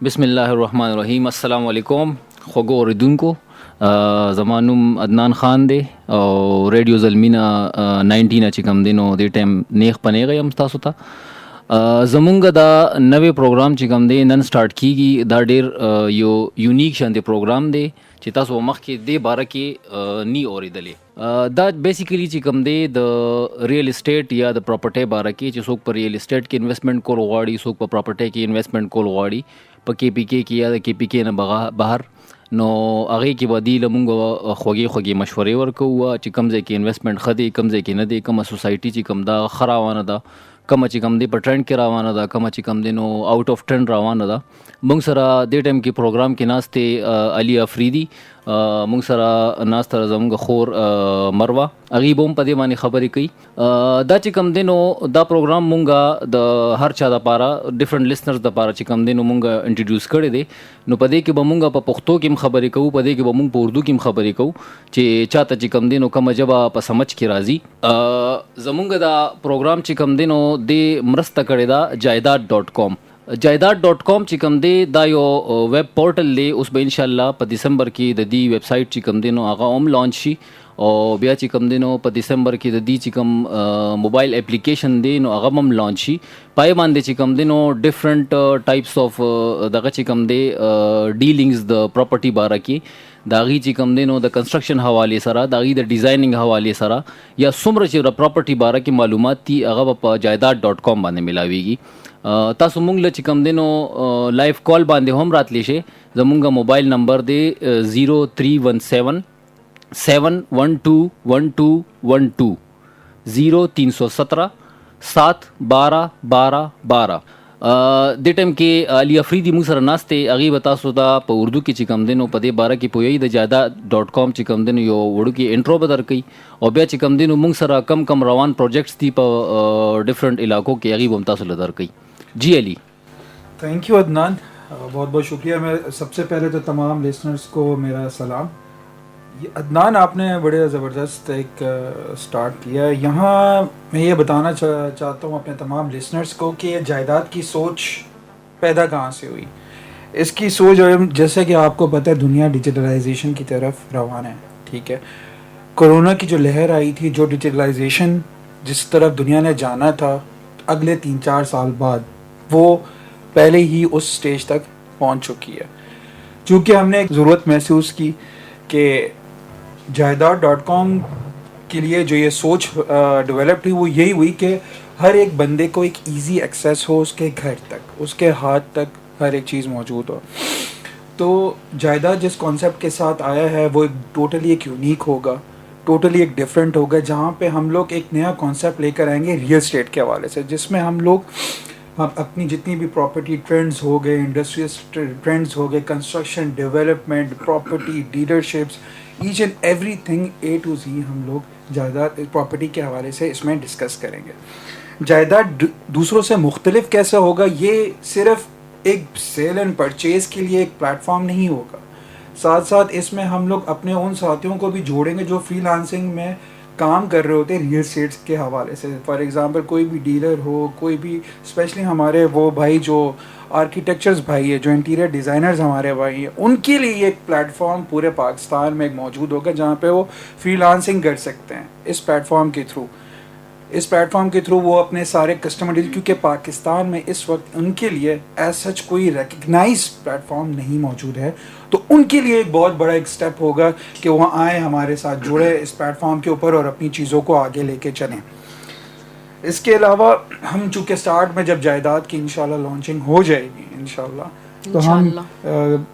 بسم الله الرحمن الرحیم. السلام علیکم خوږو اوریدونکو. زما نوم عدنان خان دی او ریډیو زلمینا 19 چې کوم دی نو د ټایم نیغ پنیغه یم تاسو ته. زمونږ دا نوې پروګرام چې کوم دی نن سٹارټ کیږي دا ډیر یو یونیک شانتي پروګرام دی چې تاسو مخکې دې باره کې نی اوریدلې. دا بیسیکلی چې کوم دی د ریل اسټیټ یا د پراپرټي باره کې چې څوک په ریل اسټیټ کې انویسټمنټ کول غواړي, څوک په پراپرټي کې انویسټمنټ کول غواړي په کې پی کې یا د کې پی کې نه بهر, نو هغې کې به دی له مونږ خوږې مشورې ورکوو چې کوم ځای کې انویسټمنټ ښه دی, کوم ځای کې نه دی, کومه سوسایټي چې کوم دا ښه روانه ده, کومه چې کوم دی په ټرینډ کې روانه ده, کومه چې کوم دی نو آوټ اف ټرینډ روانه ده. مونږ سره دې ټایم کې پروګرام کې ناست دی علي افریدي, مونږ سره ناست زمونږ خور مروه, هغې به هم په دې باندې خبرې کوي. دا چې کوم دی نو دا پروګرام مونږ د هر چا دپاره ډفرنټ لیسنرز دپاره چې کوم دی نو مونږ انټروډیوس کړی دی. نو په دې کې به مونږ په پښتو کې هم خبرې کوو, په دې کې به مونږ په اردو کې هم خبرې کوو چې چاته چې کوم دی نو کومه ژبه په سمجھ کې راځي. زمونږ دا پروګرام چې کوم دی نو دې مرسته کړې ده جایداد.com. جایداد.com چې کوم دی دا یو ویب پورټل دی. اوس به انشاءالله په دسمبر کې د دې ویب سایټ چې کوم دی نو هغه هم لانچ شي او بیا چې کوم دی نو په دسمبر کې د دې چې کوم موبایل اپلیکیشن دی نو هغه هم لانچ شي. پای باندې چې کوم دی نو ډفرنټ ټایپس اف دغه چې کوم دی ډیلینګز د پراپرټي باره کې د هغې چې کوم دی نو د کنسټرکشن حوالې سره, د هغې د ډیزایننګ حوالې سره یا څومره چې د پراپرټي باره کې معلومات دي هغه به په جایداد.com باندې ملاویږي. تاسو مونږ له چې کوم دی نو لایف کال باندې هم راتلی شئ. زمونږ موبایل نمبر دی 0317 7121212 0317 7121212. دې ټایم کې علي افریدي مونږ سره ناست دی, هغې به تاسو ته په اردو کې چې کوم دی نو په دې باره کې پوهیږي. د جایداد.com چې کوم دی نو یو وړوکې انټرو به درکوي او بیا چې کوم دی نو مونږ سره کم کم روان پروجیکټس دي په ډفرنټ علاقو کې, هغې به هم تاسو له درکوي. جی علی. تھینک یو عدنان, بہت بہت شکریہ. میں سب سے پہلے تو تمام لسنرز کو میرا سلام. عدنان آپ نے بڑے زبردست ایک سٹارٹ کیا. یہاں میں یہ بتانا چاہتا ہوں اپنے تمام لسنرز کو کہ یہ جائیداد کی سوچ پیدا کہاں سے ہوئی. اس کی سوچ جیسے کہ آپ کو پتہ ہے دنیا ڈیجیٹلائزیشن کی طرف روانہ ہے, ٹھیک ہے. کرونا کی جو لہر آئی تھی, جو ڈیجیٹلائزیشن جس طرف دنیا نے جانا تھا اگلے 3-4 سال بعد وہ پہلے ہی اس سٹیج تک پہنچ چکی ہے. چونکہ ہم نے ایک ضرورت محسوس کی کہ جائیداد.com کے لیے جو یہ سوچ ڈیولپ ہوئی وہ یہی ہوئی کہ ہر ایک بندے کو ایک ایزی ایکسیس ہو اس کے گھر تک, اس کے ہاتھ تک ہر ایک چیز موجود ہو. تو جائیداد جس کانسیپٹ کے ساتھ آیا ہے وہ ٹوٹلی ایک یونیک ہوگا, ٹوٹلی ایک ڈفرینٹ ہوگا, جہاں پہ ہم لوگ ایک نیا کانسیپٹ لے کر آئیں گے ریئل اسٹیٹ کے حوالے سے, جس میں ہم اپنی جتنی بھی پراپرٹی ٹرینڈز ہو گئے, انڈسٹریل ٹرینڈز ہو گئے, construction, development, property dealerships, H and everything A to Z ہم لوگ جائیداد پراپرٹی کے حوالے سے اس میں ڈسکس کریں گے. جائیداد دوسروں سے مختلف کیسے ہوگا, یہ صرف ایک سیل اینڈ پرچیز کے لیے ایک پلیٹ فارم نہیں ہوگا. ساتھ ساتھ اس میں ہم لوگ اپنے ان ساتھیوں کو بھی جوڑیں گے جو فری لانسنگ میں کام کر رہے ہوتے ہیں ریئل اسٹیٹس کے حوالے سے. فار ایگزامپل کوئی بھی ڈیلر ہو, کوئی بھی اسپیشلی ہمارے وہ بھائی جو آرکیٹیکچرز بھائی ہے, جو انٹیریئر ڈیزائنرز ہمارے بھائی ہیں, ان کے لیے ایک پلیٹ فارم پورے پاکستان میں ایک موجود ہوگا جہاں پہ وہ فری لانسنگ کر سکتے ہیں اس پلیٹ فارم کے تھرو. اس پلیٹ فارم کے تھرو وہ اپنے سارے کسٹمر, کیونکہ پاکستان میں اس وقت ان کے لیے ایز سچ کوئی ریکگنائز پلیٹ فارم نہیں موجود ہے, تو ان کے لیے ایک بہت بڑا ایک سٹیپ ہوگا کہ وہ آئیں ہمارے ساتھ جڑے اس پلیٹ فارم کے اوپر اور اپنی چیزوں کو آگے لے کے چلیں. اس کے علاوہ ہم چونکہ سٹارٹ میں جب جائیداد کی انشاءاللہ لانچنگ ہو جائے گی انشاءاللہ, تو ہم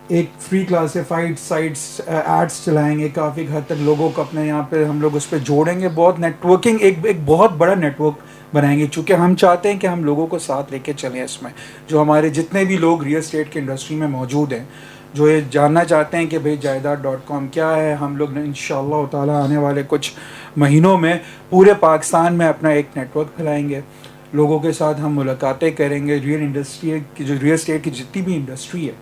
ایک فری کلاسیفائڈ سائٹس ایڈس چلائیں گے, کافی حد تک لوگوں کو اپنے یہاں پہ ہم لوگ اس پہ جوڑیں گے. بہت نیٹورکنگ ایک بہت بڑا نیٹورک بنائیں گے, چونکہ ہم چاہتے ہیں کہ ہم لوگوں کو ساتھ لے کے چلیں اس میں. جو ہمارے جتنے بھی لوگ ریئل اسٹیٹ کے انڈسٹری میں موجود ہیں, جو یہ جاننا چاہتے ہیں کہ بھئی جائیداد.com کیا ہے, ہم لوگ انشاءاللہ تعالیٰ آنے والے کچھ مہینوں میں پورے پاکستان میں اپنا ایک نیٹورک پھیلائیں گے. لوگوں کے ساتھ ہم ملاقاتیں کریں گے. ریئل اسٹیٹ کی جتنی بھی انڈسٹری ہے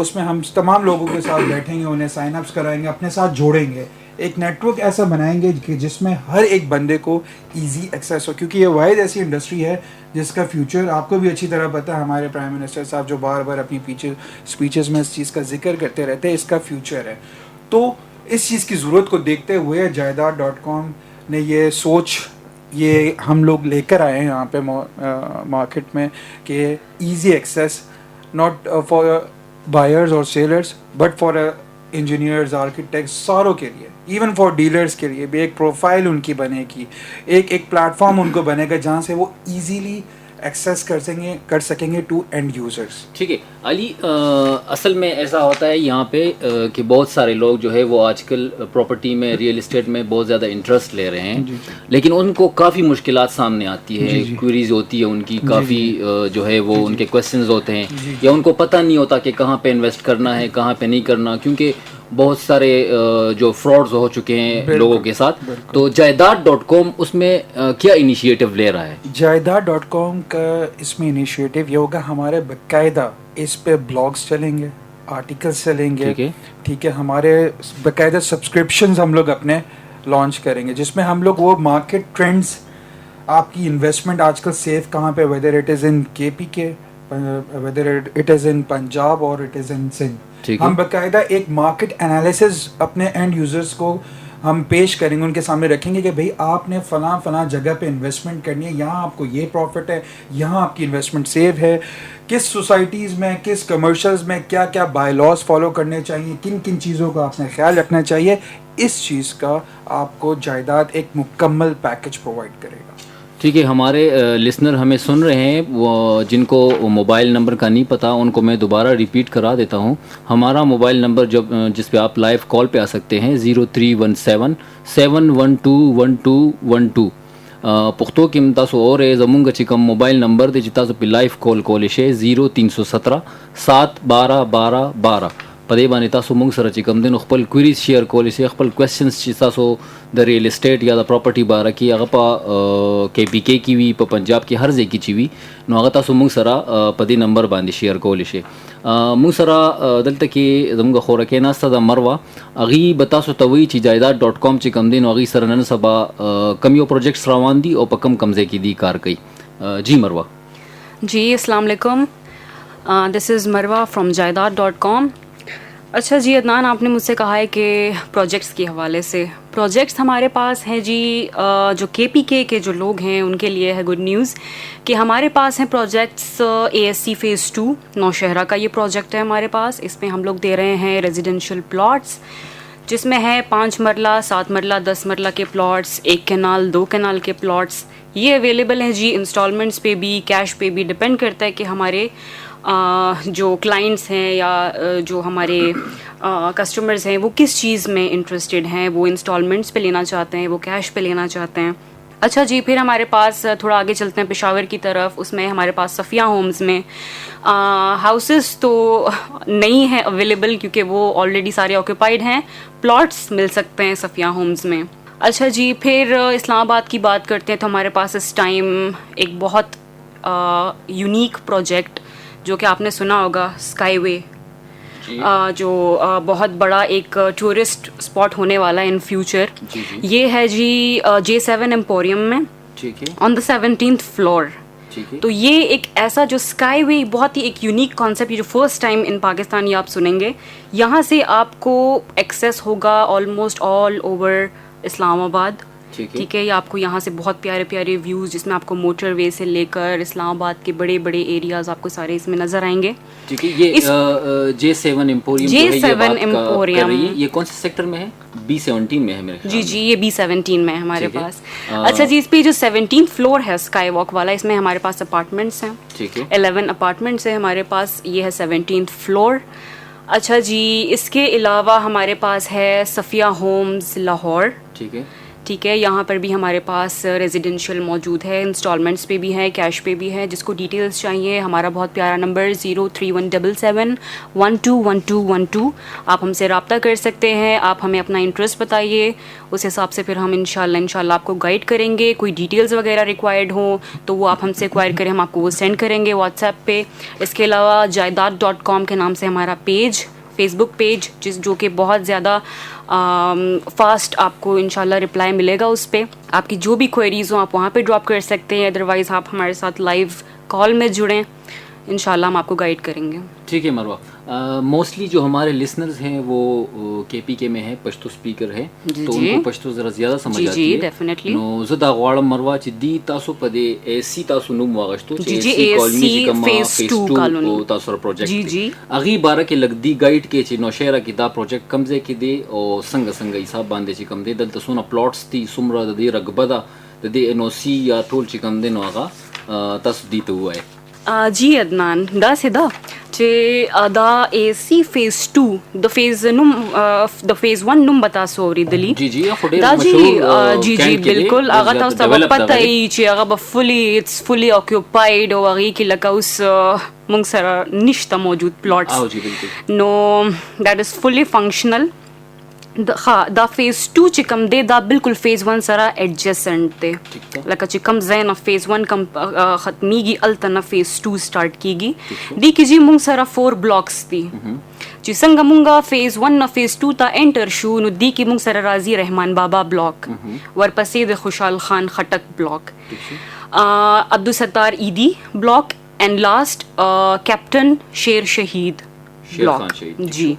اس میں ہم تمام لوگوں کے ساتھ بیٹھیں گے, انہیں سائن اپس کرائیں گے, اپنے ساتھ جوڑیں گے, ایک نیٹ ورک ایسا بنائیں گے کہ جس میں ہر ایک بندے کو ایزی ایکسیس ہو, کیونکہ یہ واحد ایسی انڈسٹری ہے جس کا فیوچر آپ کو بھی اچھی طرح پتہ ہے, ہمارے پرائم منسٹر صاحب جو بار بار اپنی اسپیچز میں اس چیز کا ذکر کرتے رہتے ہیں, اس کا فیوچر ہے. تو اس چیز کی ضرورت کو دیکھتے ہوئے جائیداد.com نے یہ سوچ یہ ہم لوگ لے کر آئے ہیں یہاں پہ مارکیٹ میں کہ easy access not for buyers اور sellers but for engineers, architects, ساروں کے لیے, ایون فار ڈیلرز کے لیے بھی ایک پروفائل ان کی بنے گی, ایک پلیٹ فارم ان کو بنے گا جہاں سے وہ ایزیلی ایکسیس کر سکیں گے ٹو اینڈ یوزرز. ٹھیک ہے علی, اصل میں ایسا ہوتا ہے یہاں پہ کہ بہت سارے لوگ جو ہے وہ آج کل پراپرٹی میں, ریئل اسٹیٹ میں بہت زیادہ انٹرسٹ لے رہے ہیں, لیکن ان کو کافی مشکلات سامنے آتی ہے, کوئریز ہوتی ہے ان کی کافی, جو ہے وہ ان کے کویسچنز ہوتے ہیں, یا ان کو پتہ نہیں ہوتا کہ کہاں پہ انویسٹ کرنا ہے, کہاں پہ نہیں کرنا, کیونکہ بہت سارے جو فراڈز ہو چکے ہیں لوگوں کے ساتھ. تو جائیداد.com اس میں کیا انیشیٹو لے رہا ہے؟ جائیداد.com کا اس میں انیشیٹو یہ ہوگا, ہمارے باقاعدہ اس پہ بلاگس چلیں گے, آرٹیکلس چلیں گے, ٹھیک ہے, ہمارے باقاعدہ سبسکرپشنز ہم لوگ اپنے لانچ کریں گے جس میں ہم لوگ وہ مارکیٹ ٹرینڈز, آپ کی انویسٹمنٹ آج کل سیف کہاں پہ, whether it is in KPK, whether it is in Punjab or it is in Sindh, ہم باقاعدہ ایک مارکیٹ انالیسز اپنے اینڈ یوزرز کو ہم پیش کریں گے, ان کے سامنے رکھیں گے کہ بھئی آپ نے فلاں جگہ پہ انویسٹمنٹ کرنی ہے, یہاں آپ کو یہ پروفٹ ہے, یہاں آپ کی انویسٹمنٹ سیو ہے, کس سوسائٹیز میں, کس کمرشلز میں کیا کیا بائی لاز فالو کرنے چاہیے, کن کن چیزوں کا آپ نے خیال رکھنا چاہیے. اس چیز کا آپ کو جائیداد ایک مکمل پیکج پرووائڈ کرے گا. ٹھیک ہے, ہمارے لسنر ہمیں سن رہے ہیں, وہ جن کو موبائل نمبر کا نہیں پتہ ان کو میں دوبارہ ریپیٹ کرا دیتا ہوں. ہمارا موبائل نمبر جس پہ آپ لائیو کال پہ آ سکتے ہیں 0317 7121212. پختو کې تاسو اورئ زمونږ چې کوم موبایل نمبر دی چې تاسو په لایف کال کولی شئ 0317 7121212. په دې باندې تاسو مونږ سره چې کوم دی نو خپل کویریز شیر کولی شئ, خپل کویسچنز چې تاسو د ریل اسټیټ یا د پراپرټي باره کې هغه په KPK کې وي, په پنجاب کې هر ځای کې چې وي, نو هغه تاسو مونږ سره په دې نمبر باندې شیر کولی شئ. مونږ سره دلته کې زموږ خورکې ناسته ده مروه, هغې به تاسو ته وایي چې جائیداد.com چې کوم دی نو هغې سره نن سبا کم یو پروجیکټس روان دي او په کم ځای کې دی کار کوي. جی مروه. جی السلام علیکم, دس از مروہ فرام جائیداد.com. اچھا جی عدنان, آپ نے مجھ سے کہا ہے کہ پروجیکٹس کے حوالے سے, پروجیکٹس ہمارے پاس ہیں جی, جو KPK کے جو لوگ ہیں ان کے لیے ہے گڈ نیوز کہ ہمارے پاس ہیں پروجیکٹس. ASC فیز 2 نوشہرہ کا یہ پروجیکٹ ہے ہمارے پاس. اس میں ہم لوگ دے رہے ہیں ریزیڈینشیل پلاٹس جس میں ہے 5 مرلہ, 7 مرلہ, 10 مرلہ کے پلاٹس, 1 کینال, 2 کینال کے پلاٹس. یہ اویلیبل ہیں جی انسٹالمنٹس پہ بھی, کیش پہ بھی, ڈپینڈ کرتا ہے کہ ہمارے جو کلائنٹس ہیں یا جو ہمارے کسٹمرز ہیں وہ کس چیز میں انٹرسٹڈ ہیں, وہ انسٹالمنٹس پہ لینا چاہتے ہیں, وہ کیش پہ لینا چاہتے ہیں. اچھا جی, پھر ہمارے پاس تھوڑا آگے چلتے ہیں پشاور کی طرف. اس میں ہمارے پاس صفیہ ہومز میں ہاؤسز تو نہیں ہیں اویلیبل کیونکہ وہ آلریڈی سارے آکوپائڈ ہیں, پلاٹس مل سکتے ہیں صفیہ ہومز میں. اچھا جی, پھر اسلام آباد کی بات کرتے ہیں تو ہمارے پاس اس ٹائم ایک بہت یونیک پروجیکٹ جو کہ آپ نے سنا ہوگا, اسکائی وے, جو بہت بڑا ایک ٹورسٹ اسپاٹ ہونے والا ہے ان فیوچر. یہ ہے جی J7 ایمپوریم میں آن دا 17th فلور. تو یہ ایک ایسا جو اسکائی وے بہت ہی ایک یونیک کانسیپٹ, جو فرسٹ ٹائم ان پاکستان یہ آپ سنیں گے. یہاں سے آپ کو ایکسیس ہوگا آلموسٹ آل اوور اسلام آباد, ٹھیک ہے. یہ آپ کو یہاں سے بہت پیارے پیارے ویوز جس میں آپ کو موٹر وے سے لے کر اسلام آباد کے بڑے بڑے ایریاز آپ کو سارے اس میں نظر آئیں گے. ٹھیک ہے, یہ J7 ایمپوریم یہ کون سے سیکٹر میں ہے؟ B17 میں ہے میرے خیال. جی یہ B17 میں ہے ہمارے پاس. اچھا جی, اس پہ جو 17th فلور ہے اسکائی واک والا, اس میں ہمارے پاس اپارٹمنٹس ہیں. ٹھیک ہے, 11 اپارٹمنٹس ہیں ہمارے پاس. یہ ہے 17th فلور. اچھا جی, اس کے علاوہ ہمارے پاس ہے صفیہ ہومز لاہور. ٹھیک ہے, ٹھیک ہے. یہاں پر بھی ہمارے پاس ریزیڈینشیل موجود ہے, انسٹالمنٹس پہ بھی ہے, کیش پہ بھی ہے. جس کو ڈیٹیلس چاہیے ہمارا بہت پیارا نمبر 0317712112 آپ ہم سے رابطہ کر سکتے ہیں. آپ ہمیں اپنا انٹرسٹ بتائیے, اس حساب سے پھر ہم انشاءاللہ آپ کو گائیڈ کریں گے. کوئی ڈیٹیلز وغیرہ ریکوائرڈ ہوں تو وہ آپ ہم سے ایکوائر کریں, ہم آپ کو وہ سینڈ کریں گے واٹس ایپ پہ. اس کے علاوہ جائیداد.com کے نام سے ہمارا پیج, فیس بک پیج, جو کہ بہت زیادہ فاسٹ آپ کو انشاءاللہ رپلائی ملے گا. اس پہ آپ کی جو بھی کوئریز ہوں آپ وہاں پہ ڈراپ کر سکتے ہیں. ادروائز آپ ہمارے ساتھ لائیو کال میں جڑیں, انشاءاللہ ہم آپ کو گائیڈ کریں گے. ٹھیک ہے مروہ. موسٹلی جو ہمارے لسنرز ہیں وہ کے پی کے میں ہیں, پشتو سپیکر ہیں, تو ان کو پشتو ذرا زیادہ سمجھ آتی ہے. جی ڈیفینیٹلی. نو زه دا غواړم مروه چې دی تاسو په دې اے سی تاسو نوم واغشتو جی جی کالونی AC چې کومه phase فیس 2 2 کالونی. او تاسو سره پروجیکټ جی جی اغي باره کې لګ دی ګایډ کې چې نوشهره کې دا پروجیکټ کمزې کې دی او څنګه حساب باندې چې کم دی دلته سونه پلاټس دي څومره د دې رقبه ده د دې ان او سی یا ټول چې کم دی نو هغه تاسو دی ته وایي. جی عدنان دا سدا چې دا اے سی فیز 2 د فیز 1 نوم بتا سوري دلی. جی جی خو ډیر دا مشهور. جی بالکل هغه تاسو ته پته ای چې هغه به فلی اکوپاید او هغه کې لکه اوس مونږ سره نشته موجود پلاټس. او جی بالکل. No that is fully functional. دا فیز 2 چې کم دی دا بالکل فیز 1 سره ایڈجسنٹ دی, لکه چې کم زین فیز 1 کم ختمیږي الته نه فیز 2 سٹارټ کیږي. دی کې جی مونږ سره 4 بلاکس دي چې څنګه مونږه فیز 1 نه فیز 2 ته انټر شو نو دی کې مونږ سره راځي رحمان بابا بلاک, ورپسې د خوشحال خان خټک block, Abdul Sattar Edhi block, and last captain Sher Shaheed block. G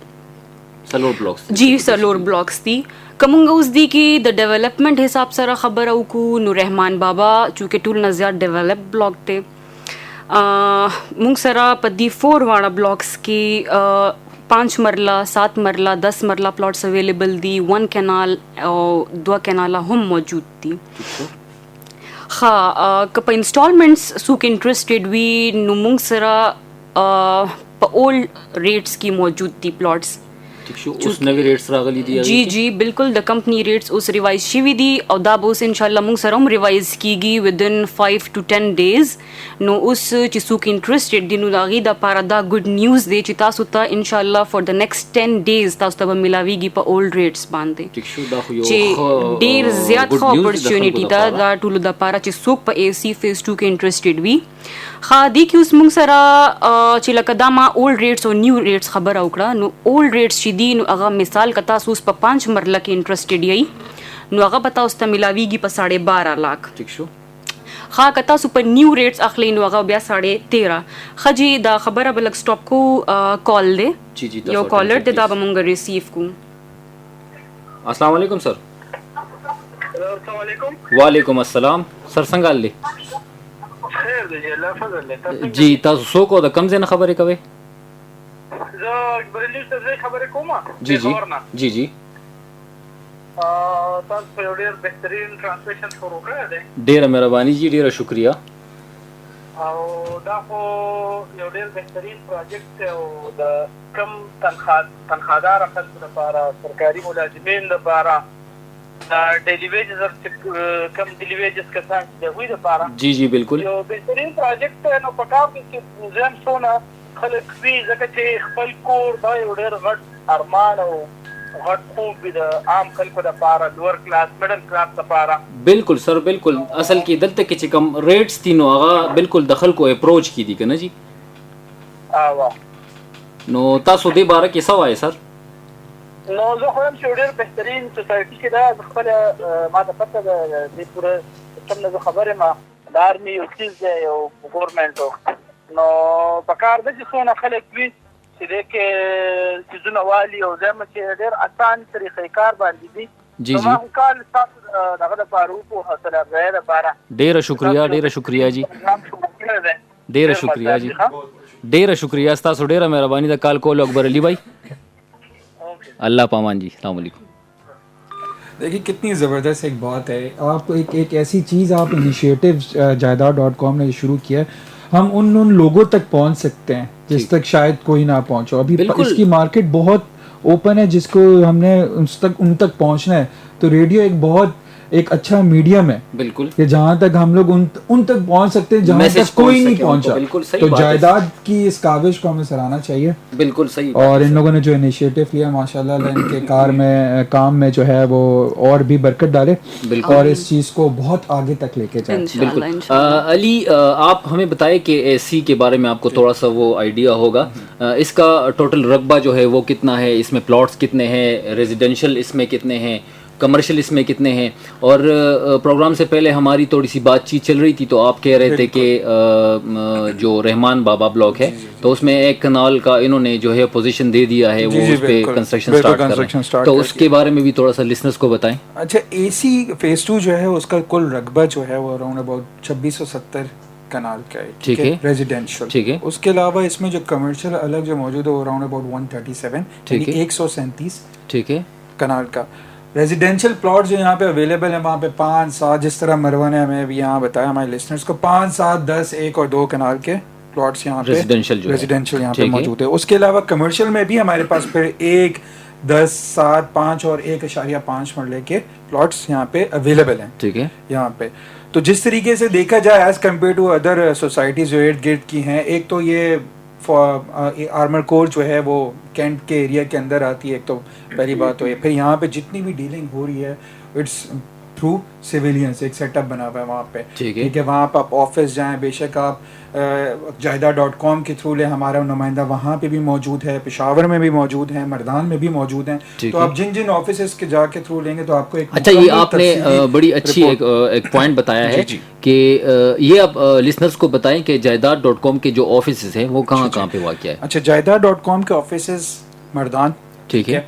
silver blocks. G silver blocks دي. کومنګ اوس دی کې د ډیولپمنٹ حساب سره خبر او کو نو رحمان بابا چونکه ټول نه زیات ډیولپ بلاک ته مونږ سره په دی 4 واړه بلاکس کې 5 مرله 7 مرله 10 مرله پلاټس اویلیبل دي. 1 کینال او 2 کینال هم موجود دي. ها که په انسټالمنټس سوک انټرسټډ وی نو مونږ سره په اول ریټس کې موجود دي پلاټس. اوس نوی ریټس راغلي دي. جی جی بالکل د کمپنی ریټس اوس ریوائز شوي دي او دا به اوس انشاءالله مونږ سره هم ریوائز کیږي ودن 5 to 10 days. نو اوس چې څوک انټرسټډ دي نو د هغې دپاره دا ګډ نیوز دی چې تاسو ته انشاءالله فار د نیکسټ 10 days تاسو ته به میلاویږي په اولډ ریټس باندې چې ډېر زیات ښه اپرچونیټي ده دا ټولو دپاره چې څوک په اے سی فیز 2 کې انټرسټډ وي. ښه دی کې اوس مونږ سره چې لکه دا ما اولډ ریټس او نیو ریټس خبره وکړه نو اولډ ریټس چې دي نو هغه مثال که تاسو اوس په 5 مرله کې انټرسټډ یئ نو هغه به تاسو ته میلاویږي په 12.5 لاک. ٹھیک شو. ښه که تاسو په نیو ریټس اخلئ نو هغه بیا 13.5. ښه جی دا خبره به لږ سټاپ کو کال دی. جی جی یو کالر دی دا به مونږ ریسیو کو. السلام علیکم سر. السلام علیکم. وعلیکم السلام سر څنګه حال دی؟ خیر دی جی الله فضل دی. جی تاسو څوک او د کوم ځای نه خبرې کوئ؟ زه بریلیو ته خبرې کوم. جی جی جی جی تاسو په یو ډېر بهترین ټرانسلیشن شروع کړی دی. ډېره مهرباني جی ډېره شکریه. او دا خو یو ډېر بهترین پروجیکټ دی او د کم تنخواداره خلکو لپاره سرکاري ملازمین لپاره ډیلی ویجز کم ډیلی ویجز کسان چې د هغوی دپاره جی جی بالکل یو بهترین پروجیکټ دی. نو په کار دی چې زه هم څونه خلک وي ځکه چې خپل کور دا یو ډېر غټ ارمان او غټ خوب وي د عام خلکو دپاره لوور کلاس میډل کلاس دپاره. بالکل سر بالکل. اصل کې دلته کې چې کوم ریټس دي نو هغه بالکل د خلکو اپروچ کی دي که نه جی؟ نو تاسو دې باره کې څه وایې سر؟ نو زه خو یم چې یو ډېر بهترین سوسایټي کې ده. زه خپله ما ته پته ده دې پوره سیسټم نه زه خبر یم. د آرمي یو څیز دی یو ګورمنټ نو په کار ده چې څونه خلک وي چې دې کې څیزونه والي او زه یم چې ډېر اسان طریقې کار باندې دي. جی نو ما خو کار ستاسو دغه دپاره وکړو حوصله افزایۍ دپاره. ډېره شکریه ډېره شکریه جی ډېره شکریه جی ډېره شکریه ستاسو ډېره مهرباني د کال کولو اکبر علی بھائی. اللہ پامان جی السلام علیکم. دیکھیے کتنی زبردست ایک بات ہے. آپ ایک ایسی چیز آپ انیشیٹو جائیداد.com نے شروع کیا ہے. ہم ان لوگوں تک پہنچ سکتے ہیں جس تک شاید کوئی نہ پہنچو. ابھی اس کی مارکیٹ بہت اوپن ہے جس کو ہم نے ان تک پہنچنا ہے. تو ریڈیو ایک بہت ایک اچھا میڈیم ہے بالکل کہ جہاں تک ہم لوگ ان تک پہنچ سکتے ہیں جہاں تک کوئی نہیں پہنچا. تو جائیداد کی اس کاوش کو ہمیں سراہنا چاہیے. بالکل صحیح. اور ان لوگوں نے جو انیشیٹو لیا ماشاء اللہ ان کے کام میں جو ہے وہ اور بھی برکت ڈالے اور اس چیز کو بہت آگے تک لے کے جائے. بالکل. علی آپ ہمیں بتائیں کہ اے سی کے بارے میں آپ کو تھوڑا سا وہ آئیڈیا ہوگا, اس کا ٹوٹل رقبہ جو ہے وہ کتنا ہے, اس میں پلاٹس کتنے ہیں, ریزیڈینشیل اس میں کتنے ہیں, کمرشل اس میں کتنے ہیں. اور پروگرام سے پہلے ہماری تھوڑی سی بات چیت چل رہی تھی تو آپ کہہ رہے تھے کہ جو رحمان بابا بلاک ہے تو اس میں ایک کنال کا انہوں نے جو ہے پوزیشن دے دیا ہے, وہ اس پہ کنسٹرکشن اسٹارٹ کر رہے ہیں, تو اس کے بارے میں بھی تھوڑا سا لسنرز کو بتائیں. اچھا, اے سی فیز 2 جو ہے اس کا کل رقبہ جو ہے وہ اراؤنڈ اباؤٹ 2670 کنال کا ہے, ٹھیک ہے, ریزیڈینشیل. ٹھیک ہے. اس کے علاوہ اس میں جو کمرشل الگ جو موجود ہے وہ اراؤنڈ اباؤٹ 137 یعنی 137 ٹھیک ہے کنال کا. ریزیڈینشیل پلاٹ جو یہاں پہ اویلیبل ہیں وہاں پہ 5-7 جس طرح مروہ نے ہمیں ابھی یہاں بتایا ہمارے لسنرز کو 5-7-10 1 اور 2 کنال کے پلاٹس یہاں پہ ریزیڈینشیل یہاں پہ موجود ہے. اس کے علاوہ کمرشل میں بھی ہمارے پاس پھر 1 10 7 5 اور 1.5 مرلے کے پلاٹس یہاں پہ اویلیبل ہیں. ٹھیک ہے. یہاں پہ تو جس طریقے سے دیکھا جائے as compared to other societies جو ارد گرد کی ہیں, ایک تو یہ آرمر کور جو ہے وہ کینٹ کے ایریا کے اندر آتی ہے, ایک تو پہلی بات تو یہ. پھر یہاں پہ جتنی بھی ڈیلنگ ہو رہی ہے اٹس تھرو سویلینس, ایک سیٹ اپ بنا ہوا ہے وہاں پہ, ٹھیک ہے. وہاں پہ آپ آفس جائیں, بے شک آپ جائیداد.com کے تھرو لیں, ہمارا نمائندہ وہاں پہ بھی موجود ہے, پشاور میں بھی موجود ہیں, مردان میں بھی موجود ہیں. تو آپ جن آفیسز کے جا کے تھرو لیں گے تو آپ کو ایک اچھا, یہ آپ نے بڑی اچھی ایک پوائنٹ بتایا ہے کہ یہ آپ لسنرز کو بتائیں کہ جائیداد.com کے جو آفیسز ہیں وہ کہاں کہاں پہ واقع ہے. اچھا, جائیداد.com کے آفیسز مردان, ٹھیک ہے,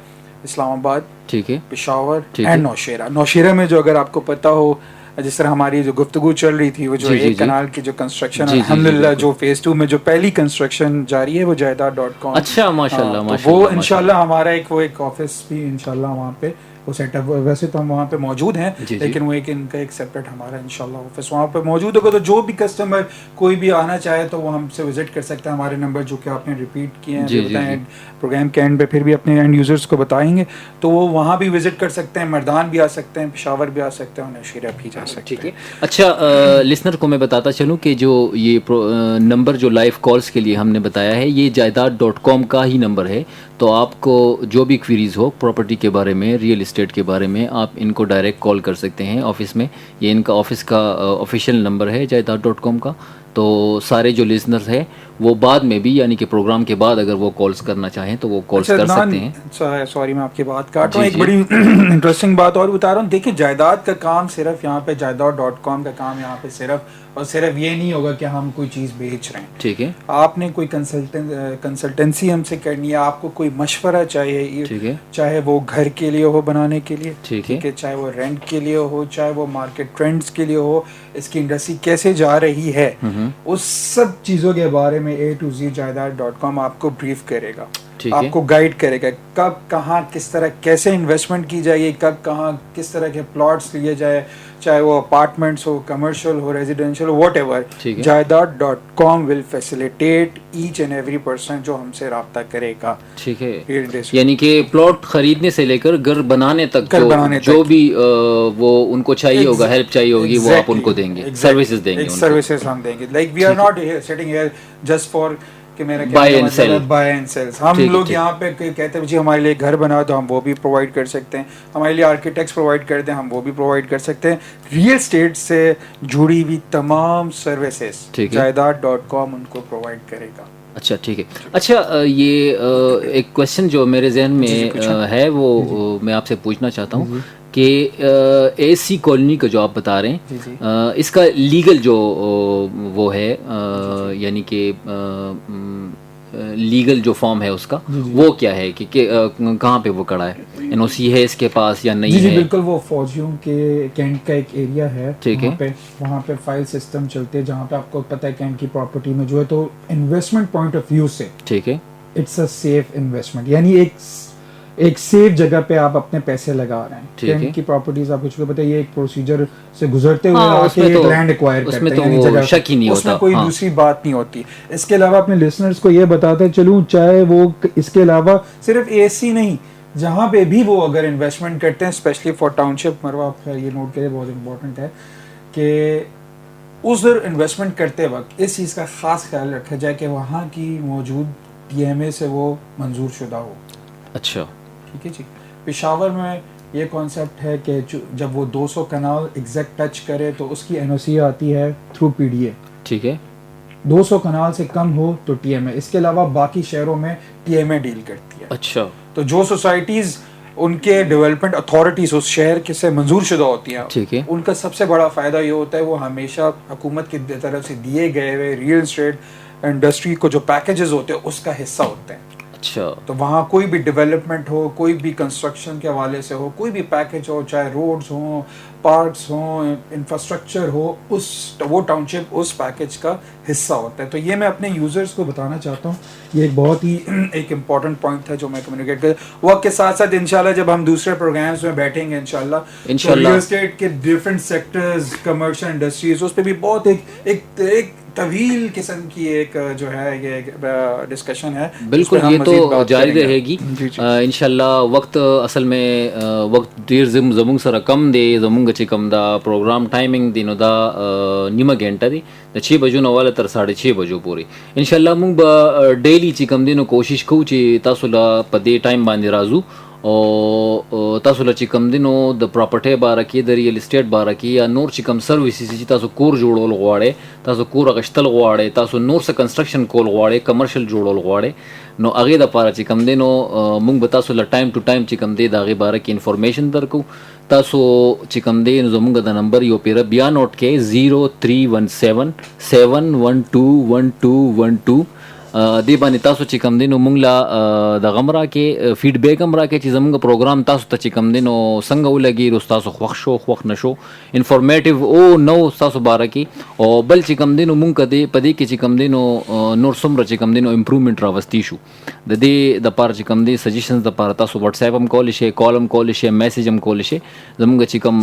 اسلام آباد, ٹھیک ہے, پشاور اینڈ نوشیرہ. نوشیرہ میں جو اگر آپ کو پتہ ہو جس طرح ہماری جو گفتگو چل رہی تھی وہ جو ایک کنال کی جو کنسٹرکشن الحمدللہ جو فیز 2 میں جو پہلی کنسٹرکشن جاری ہے وہ جائیداد.com. اچھا, ماشاءاللہ. وہ انشاءاللہ ہمارا وہ ایک آفس بھی انشاءاللہ وہاں پہ وہ سیٹ اپ, ویسے تو ہم وہاں پہ موجود ہیں لیکن وہ ایک ان کا ایک سیپریٹ ہمارا انشاءاللہ آفس وہاں پہ موجود ہوگا. تو جو بھی کسٹمر کوئی بھی آنا چاہے تو وہ ہم سے وزٹ کر سکتا ہے. ہمارے نمبر جو کہ آپ نے ریپیٹ کیے ہیں بتائیں پروگرام کے اینڈ پہ پھر بھی اپنے اینڈ یوزرس کو بتائیں گے تو وہ وہاں بھی وزٹ کر سکتے ہیں, مردان بھی آ سکتے ہیں, پشاور بھی آ سکتے ہیں, اور نوشیرہ بھی جا سکتے ہیں. اچھا, لسنر کو میں بتاتا چلوں کہ جو یہ نمبر جو لائیو کالز کے لیے ہم نے بتایا ہے یہ جائیداد.com کا ہی نمبر ہے. تو آپ کو جو بھی کویریز ہو پراپرٹی کے بارے میں, ریئل اسٹیٹ کے بارے میں, آپ ان کو ڈائریکٹ کال کر سکتے ہیں آفس میں. یہ ان کا آفس کا آفیشیل نمبر ہے جائیداد.com کا. تو سارے جو لسنرز ہیں وہ بعد میں بھی یعنی کہ پروگرام کے بعد اگر وہ کالز کرنا چاہیں تو وہ کالز کر سکتے ہیں. سوری میں آپ کی بات کاٹ رہا ہوں, ایک بڑی انٹرسٹنگ بات اور بتا رہا ہوں. دیکھیں, جائیداد کا کام صرف یہاں پہ جائیداد.com کا کام یہاں پہ صرف اور صرف یہ نہیں ہوگا کہ ہم کوئی چیز بیچ رہے ہیں, ٹھیک ہے. آپ نے کوئی کنسلٹنسی ہم سے کرنی ہے, آپ کو کوئی مشورہ چاہیے, چاہے وہ گھر کے لیے ہو بنانے کے لیے, ٹھیک ہے, چاہے وہ رینٹ کے لیے ہو, چاہے وہ مارکیٹ ٹرینڈز کے لیے ہو, اس کی انڈسٹری کیسے جا رہی ہے, اس سب چیزوں کے بارے میں A to Z جائیداد.com آپ کو بریف کرے گا, آپ کو گائیڈ کرے گا. کب کہاں کس طرح کیسے انویسٹمنٹ کی جائے, کب کہاں کس طرح کے پلاٹس لیے جائے, چاہے وہ اپارٹمنٹس ہو, کمرشل ہو, ریزیڈینشیل ہو, واٹ ایور. جائیداد.com will facilitate each and every person جو ہم سے رابطہ کرے گا, ٹھیک ہے. یعنی کہ پلاٹ خریدنے سے لے کر گھر بنانے تک جو بھی وہ ان کو چاہیے ہوگا, ہیلپ چاہیے ہوگی, وہ آپ ان کو دیں گے, سروسز دیں گے, سروسز ہم دیں گے. Like we are not sitting here just for buy and sell. ہم لوگ یہاں پہ کہتے ہیں جی ہمارے لیے گھر بنا تو ہم وہ بھی پرووائڈ کر سکتے ہیں, ہمارے لیے آرکیٹیکٹس پرووائڈ کرتے ہیں ہم وہ بھی پرووائڈ کر سکتے ہیں. ریئل اسٹیٹ سے جڑی ہوئی تمام سروسز جائیداد.com ان کو پرووائڈ کرے گا. اچھا, ٹھیک ہے. اچھا, یہ ایک کویشچن جو میرے ذہن میں ہے وہ میں آپ سے پوچھنا چاہتا ہوں کہ اے سی کالونی کا جو آپ بتا رہے ہیں اس کا لیگل جو وہ ہے یعنی کہ لیگل جو فارم ہے اس کا وہ کیا ہے کہ کہاں پہ وہ کڑا ہے, این او سی ہے اس کے پاس یا نہیں ہے؟ بالکل, وہ فوجیوں کے کینٹ کا ایک ایریا ہے, ٹھیک ہے, وہاں پہ فائل سسٹم چلتے ہیں جہاں پہ آپ کو پتہ ہے کینٹ کی پراپرٹی میں جو ہے تو انویسٹمنٹ پوائنٹ آف ویو سے, ٹھیک ہے, اٹس اے سیف انویسٹمنٹ, یعنی ایک سیف جگہ پہ آپ اپنے پیسے لگا رہے ہیں. کینٹ کی پراپرٹیز آپ کو پتہ ہے یہ ایک پروسیجر سے گزرتے ہوئے آتے ہیں, لینڈ ایکوائر کرتے ہیں, جگہ شک ہی نہیں ہوتا, اس میں کوئی دوسری بات نہیں ہوتی. اس کے علاوہ اپنے لسنرز کو یہ بتاتا چلوں, چاہے وہ اس کے علاوہ صرف اے سی نہیں, جہاں پہ بھی وہ اگر انویسٹمنٹ کرتے ہیں اسپیشلی فار ٹاؤن شپ, مروہ آپ یہ نوٹ کریں بہت امپورٹنٹ ہے کہ ادھر انویسٹمنٹ کرتے وقت اس چیز کا خاص خیال رکھا جائے کہ وہاں کی موجود ٹی ایم اے سے وہ منظور شدہ ہو. اچھا ٹھیک ہے جی. پشاور میں یہ کانسیپٹ ہے کہ جب وہ 200 کنال ایگزیکٹ ٹچ کرے تو اس کی این او سی آتی ہے تھرو پی ڈی اے. ٹھیک ہے. 200 کنال سے کم ہو تو ٹی ایم اے. اس کے علاوہ باقی شہروں میں ٹی ایم اے ڈیل کرتی ہے. اچھا. تو جو سوسائٹیز ان کے ڈیولپمنٹ اتھارٹیز اس شہر کے سے منظور شدہ ہوتی ہیں, ٹھیک ہے, ان کا سب سے بڑا فائدہ یہ ہوتا ہے وہ ہمیشہ حکومت کی طرف سے دیے گئے ہوئے ریئل اسٹیٹ انڈسٹری کو جو پیکیجز ہوتے ہیں اس کا حصہ ہوتے ہیں. اچھا. تو وہاں کوئی بھی ڈیولپمنٹ ہو, کوئی بھی کنسٹرکشن کے حوالے سے ہو, کوئی بھی پیکیج ہو, چاہے روڈز ہوں, پارکس ہوں, انفراسٹرکچر ہو, وہ ٹاؤن شپ اس پیکیج کا حصہ ہوتا ہے. تو یہ میں اپنے یوزرز کو بتانا چاہتا ہوں, یہ ایک بہت ہی ایک امپورٹنٹ پوائنٹ ہے جو میں کمیونیکیٹ کر. وقت کے ساتھ ساتھ انشاءاللہ جب ہم دوسرے پروگرامز میں بیٹھیں گے انشاءاللہ ریئل اسٹیٹ کے ڈفرینٹ سیکٹرز, کمرشل انڈسٹریز, اس پہ بھی بہت ایک طویل قسم کی ایک جو ہے یہ ڈسکشن ہے. بالکل, یہ تو جاری رہے گی انشاءاللہ. وقت اصل میں وقت دیر زمونږ سره کم دی. زمونږ چې کوم دا پروګرام ټایمینګ دی نو دا نیمه ګنټه دی, د 6 بجو نه والا تر 6:30 بجو پورې انشاءالله مونږ به ډیلی چې کوم دی نو کوشش کوو چې تاسو لا په دې ټایم باندې راځو او تاسو له چې کوم دی نو د پراپرټۍ باره کې, د ریل اسټیټ باره کې یا نور چې کوم سروسز چې تاسو کور جوړول غواړئ, تاسو کور اغشتل غواړئ, تاسو نور څه کنسټرکشن کول غواړئ, کمرشل جوړول غواړئ, نو هغې دپاره چې کوم دی نو مونږ به تاسو له ټایم ټو ټایم چې کوم دی د هغې باره کې انفارمیشن درکو. تاسو چې کوم دی نو زمونږ د نمبر یو پیره بیا نوٹ کې 0317 7121212 دی باندې تاسو چې کوم دی نو مونږ لا د غمرا کې فیډبیک هم راکړئ چې زمونږ پروګرام تاسو ته چې کوم دی نو څنګه ولګي, نو تاسو خوښ شو خوښ نه شو, انفارمیټیو او نو تاسو باره کې. او بل چې کوم دی نو مونږ کدی په دې کې چې کوم دی نو نور څومره چې کوم دی نو امپروومنټ راوستی شو د دې د پاره چې کوم دی سجیشنز د پاره تاسو واتس اپ هم کولی شئ, کال هم کولی شئ, میسج هم کولی شئ. زمونږ چې کوم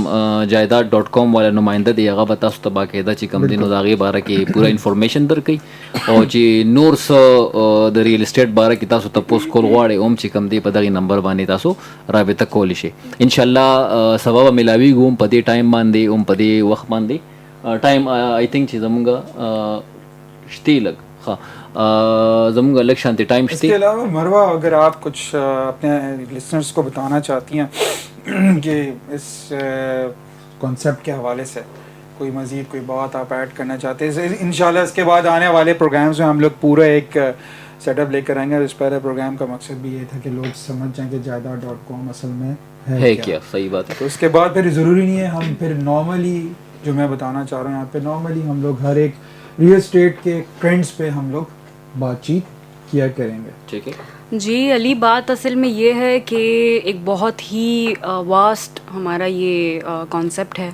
جائیداد.com والا نمائنده دی هغه به تاسو ته باقاعده چې کوم دی نو د هغې باره کې پوره انفارمیشن درکوي. او چې نور د ریل اسټیټ باره کې تاسو تپوس کول غواړئ هم چې کوم دی په دغې نمبر باندې تاسو رابطه کولی شئ. انشاءالله سبا به ملاویږو هم په دې ټایم باندې هم په دې وخت باندې. ټایم آئی تھنک چې زمونږ شته لږ زمونږ لږ شانتي ټایم شته. اس کے علاوہ مروہ اگر آپ کچھ اپنے لسنرز کو بتانا چاہتی ہیں کہ اس کانسیپٹ کے حوالے سے کوئی مزید کوئی بات آپ ایڈ کرنا چاہتے ہیں, انشاءاللہ اس کے بعد آنے والے پروگرامز میں ہم لوگ پورا ایک سیٹ اپ لے کر آئیں گے. اس پہلے پروگرام کا مقصد بھی یہ تھا کہ لوگ سمجھ جائیں کہ جائیداد.com اصل میں ہے کیا. صحیح بات ہے. تو اس کے بعد پھر ضروری نہیں ہے ہم پھر نارملی جو میں بتانا چاہ رہا ہوں یہاں پہ نارملی ہم لوگ ہر ایک ریئل اسٹیٹ کے ٹرینڈز پہ ہم لوگ بات چیت کیا کریں گے. ٹھیک ہے جی. علی, بات اصل میں یہ ہے کہ ایک بہت ہی واسٹ ہمارا یہ کانسیپٹ ہے.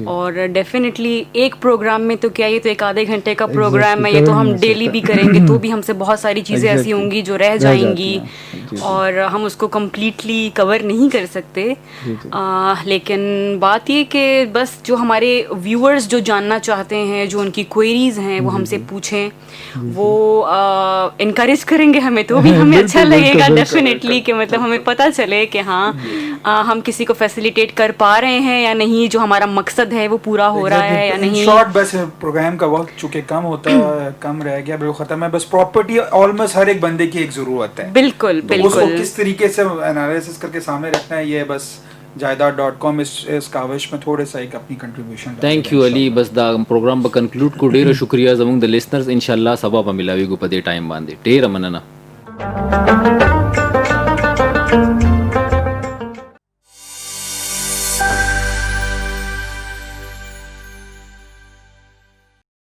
اور ڈیفینیٹلی ایک پروگرام میں تو کیا, یہ تو ایک آدھے گھنٹے کا پروگرام ہے, یہ تو ہم ڈیلی بھی کریں گے تو بھی ہم سے بہت ساری چیزیں ایسی ہوں گی جو رہ جائیں گی اور ہم اس کو کمپلیٹلی کور نہیں کر سکتے. لیکن بات یہ کہ بس جو ہمارے ویورز جو جاننا چاہتے ہیں, جو ان کی کوئریز ہیں وہ ہم سے پوچھیں, وہ انکریج کریں گے ہمیں, تو بھی ہمیں اچھا لگے گا ڈیفینیٹلی کہ مطلب ہمیں پتہ چلے کہ ہاں ہم کسی کو فیسیلیٹیٹ کر پا رہے ہیں یا نہیں, جو ہمارا مقصد ہے وہ پورا ہو رہا ہے یا نہیں. شارٹ بس پروگرام کا وقت چونکہ کم ہوتا ہے, کم رہ گیا, بالکل ختم ہے. بس پراپرٹی آلموسٹ ہر ایک بندے کی ایک ضرورت ہے. بالکل بالکل. اس کو کس طریقے سے انالیسس کر کے سامنے رکھنا ہے, یہ بس جائیداد.com اس کاوش میں تھوڑا سا ایک اپنی کنٹریبیوشن. تھینک یو علی. بس دا پروگرام به کنکلوډ کو. ډیره شکریہ زموږ د لیسنرز. انشاءالله سبا به ملاویږو په دې ټایم باندې. ډیره مننه.